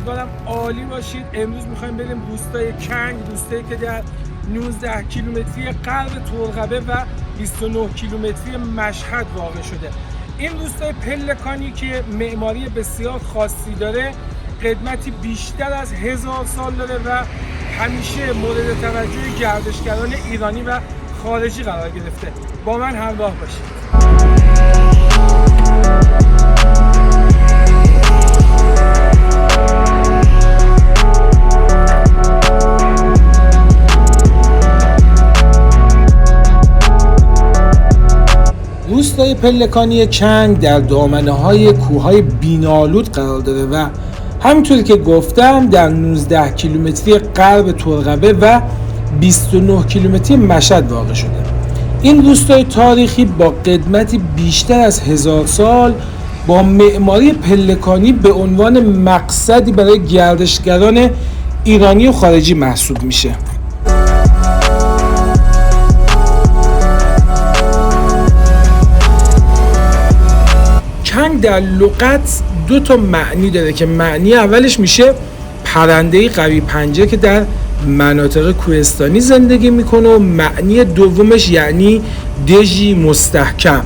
امیدوارم عالی باشید. امروز میخوایم بریم روستای کنگ، روستایی که در 19 کیلومتری غرب طلقبه و 29 کیلومتری مشهد واقع شده. این روستای پلکانی که معماری بسیار خاصی داره، قدمتی بیشتر از 1000 سال داره و همیشه مورد توجه گردشگران ایرانی و خارجی قرار گرفته. با من همراه باشید. روستای پلکانی کنگ در دامنه‌های کوههای بینالود قرار داره و همونطور که گفتم در 19 کیلومتری غرب طلقبه و 29 کیلومتری مشهد واقع شده. این روستای تاریخی با قدمتی بیشتر از 1000 سال با معماری پلکانی به عنوان مقصدی برای گردشگران ایرانی و خارجی محسوب میشه. کنگ در لغت دو تا معنی داره که معنی اولش میشه پرنده‌ای قوی پنجه که در مناطق کوهستانی زندگی میکنه و معنی دومش یعنی دژی مستحکم.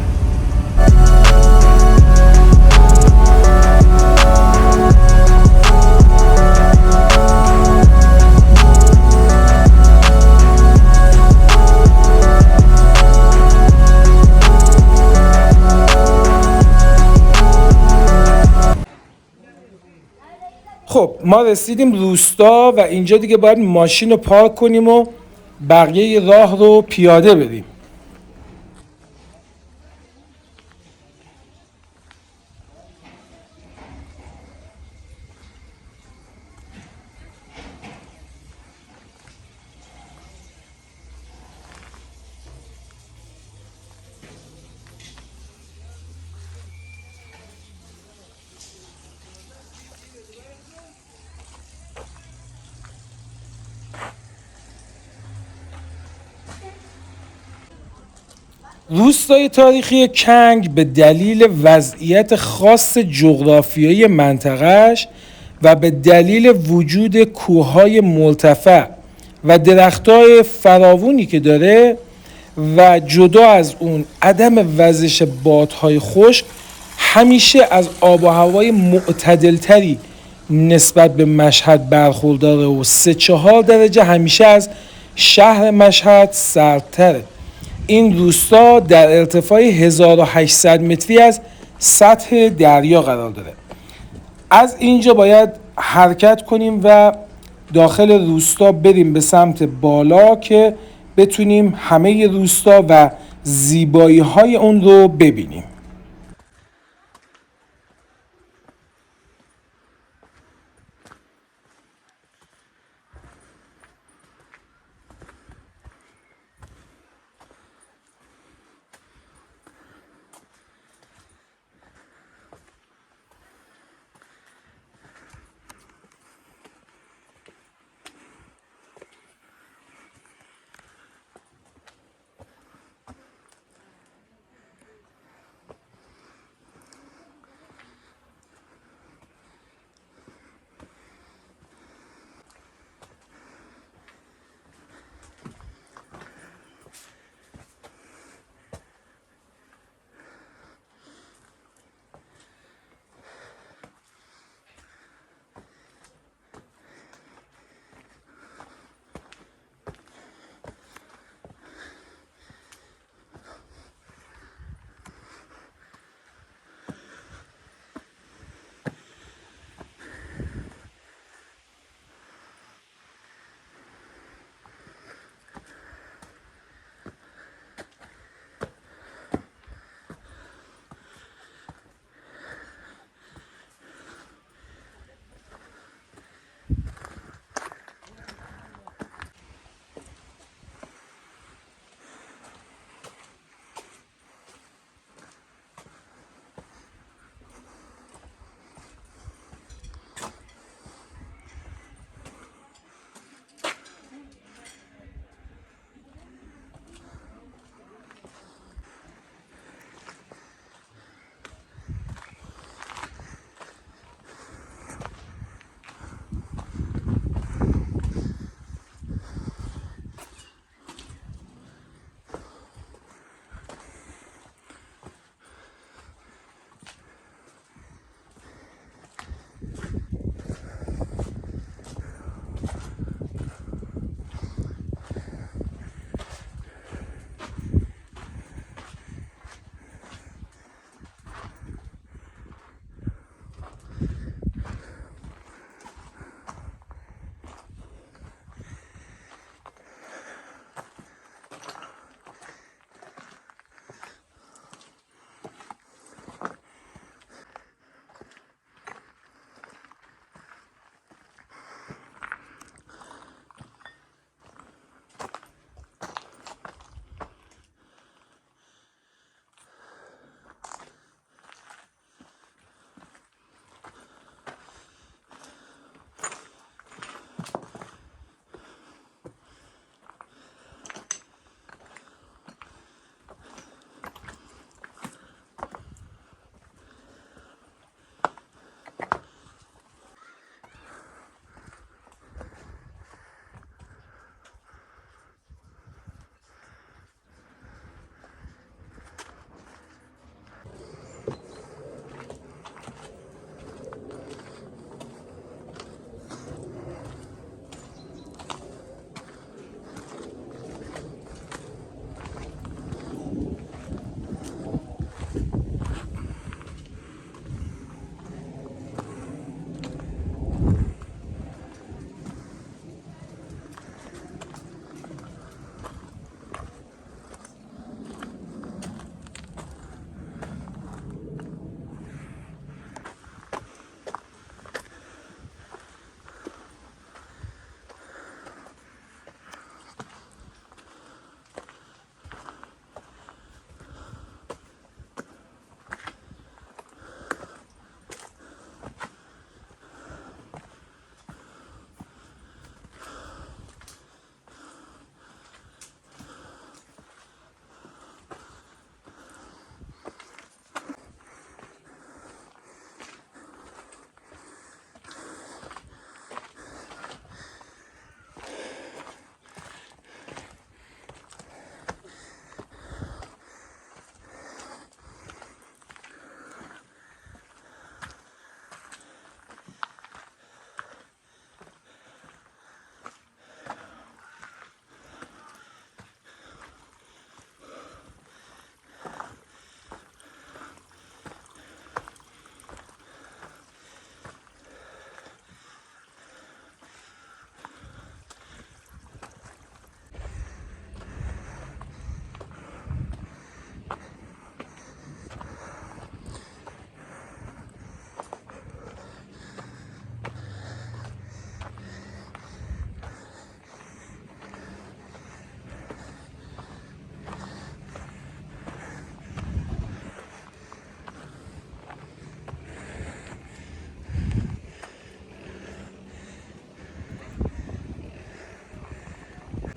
خب ما رسیدیم روستا و اینجا دیگه باید ماشین رو پارک کنیم و بقیه راه رو پیاده بریم. روستای تاریخی کنگ به دلیل وضعیت خاص جغرافیایی منطقه‌اش و به دلیل وجود کوههای مرتفع و درختای فراوانی که داره و جدا از اون عدم وزش بادهای خشک همیشه از آب و هوای معتدلتری نسبت به مشهد برخورداره و 3-4 درجه همیشه از شهر مشهد سردتره. این روستا در ارتفاع 1800 متری از سطح دریا قرار داره. از اینجا باید حرکت کنیم و داخل روستا بریم به سمت بالا که بتونیم همه روستا و زیبایی های اون رو ببینیم.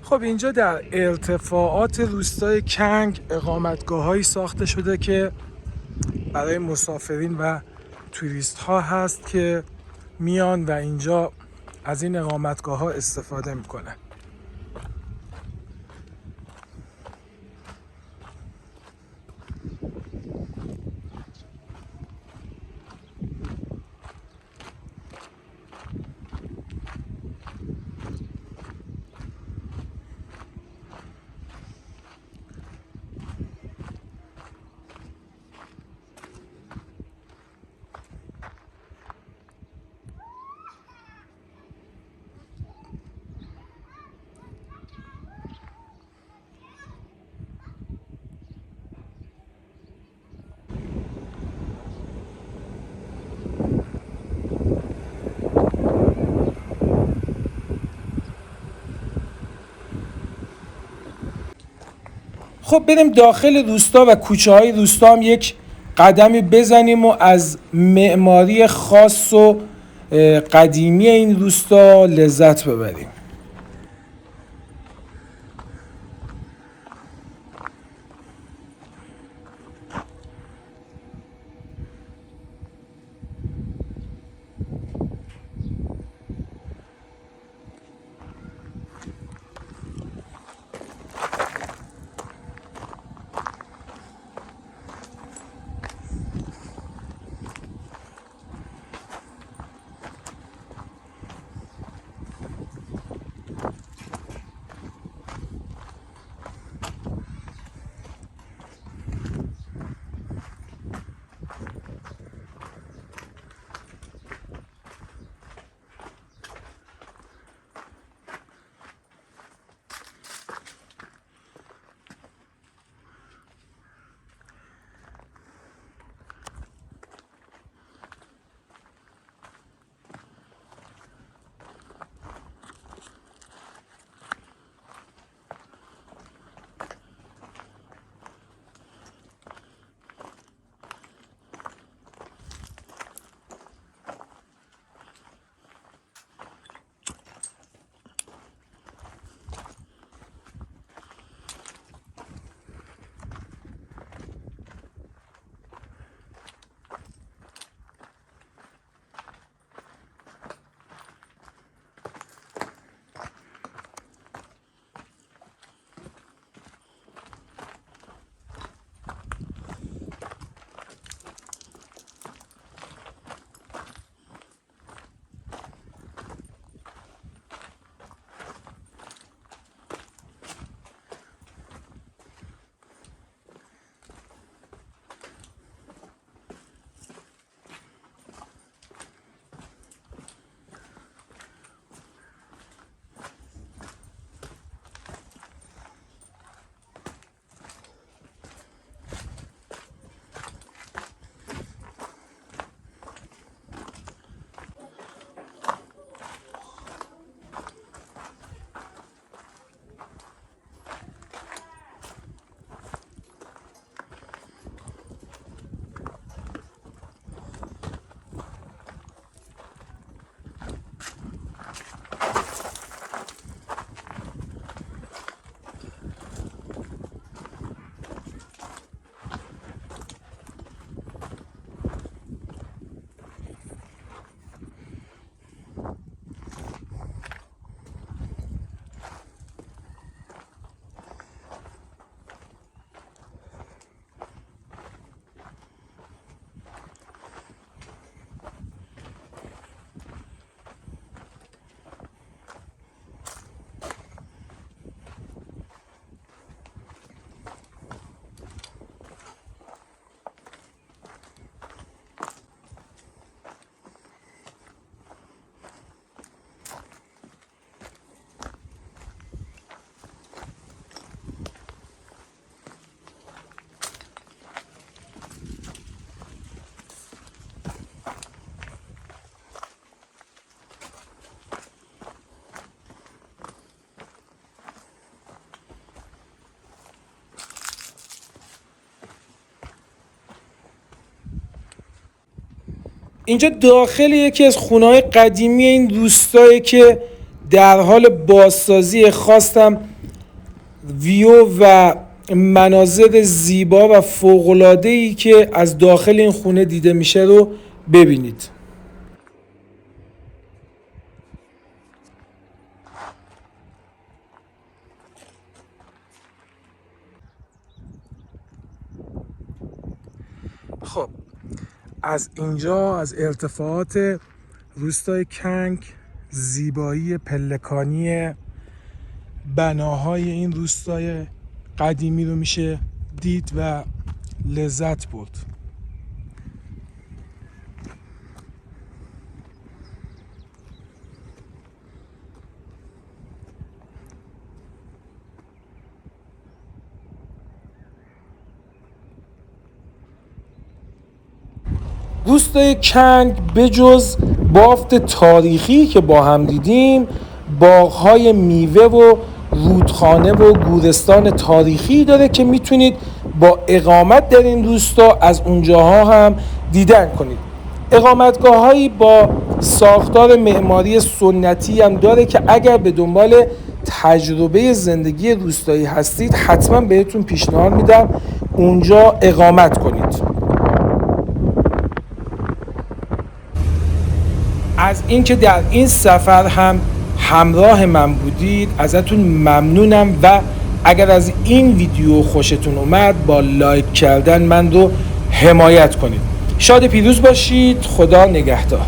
خب اینجا در ارتفاعات روستای کنگ اقامتگاه‌هایی ساخته شده که برای مسافرین و توریست ها هست که میان و اینجا از این اقامتگاه ها استفاده میکنن. خب بریم داخل روستا و کوچه های روستا هم یک قدمی بزنیم و از معماری خاص و قدیمی این روستا لذت ببریم. اینجا داخل یکی از خونه‌های قدیمی این روستایی که در حال بازسازی خواستم ویو و مناظر زیبا و فوق‌العاده‌ای که از داخل این خونه دیده میشه رو ببینید. خب از اینجا، از ارتفاعات روستای کنگ، زیبایی پلکانی بناهای این روستای قدیمی رو میشه دید و لذت برد. روستای کنگ بجز بافت تاریخی که با هم دیدیم، باغ‌های میوه و رودخانه و گورستان تاریخی داره که میتونید با اقامت در این روستا از اونجاها هم دیدن کنید. اقامتگاه‌هایی با ساختار معماری سنتی هم داره که اگر به دنبال تجربه زندگی روستایی هستید حتما بهتون پیشنهاد میدم اونجا اقامت کنید. از اینکه در این سفر هم همراه من بودید ازتون ممنونم و اگر از این ویدیو خوشتون اومد با لایک کردن من رو حمایت کنید. شاد پیروز باشید. خدا نگهدار.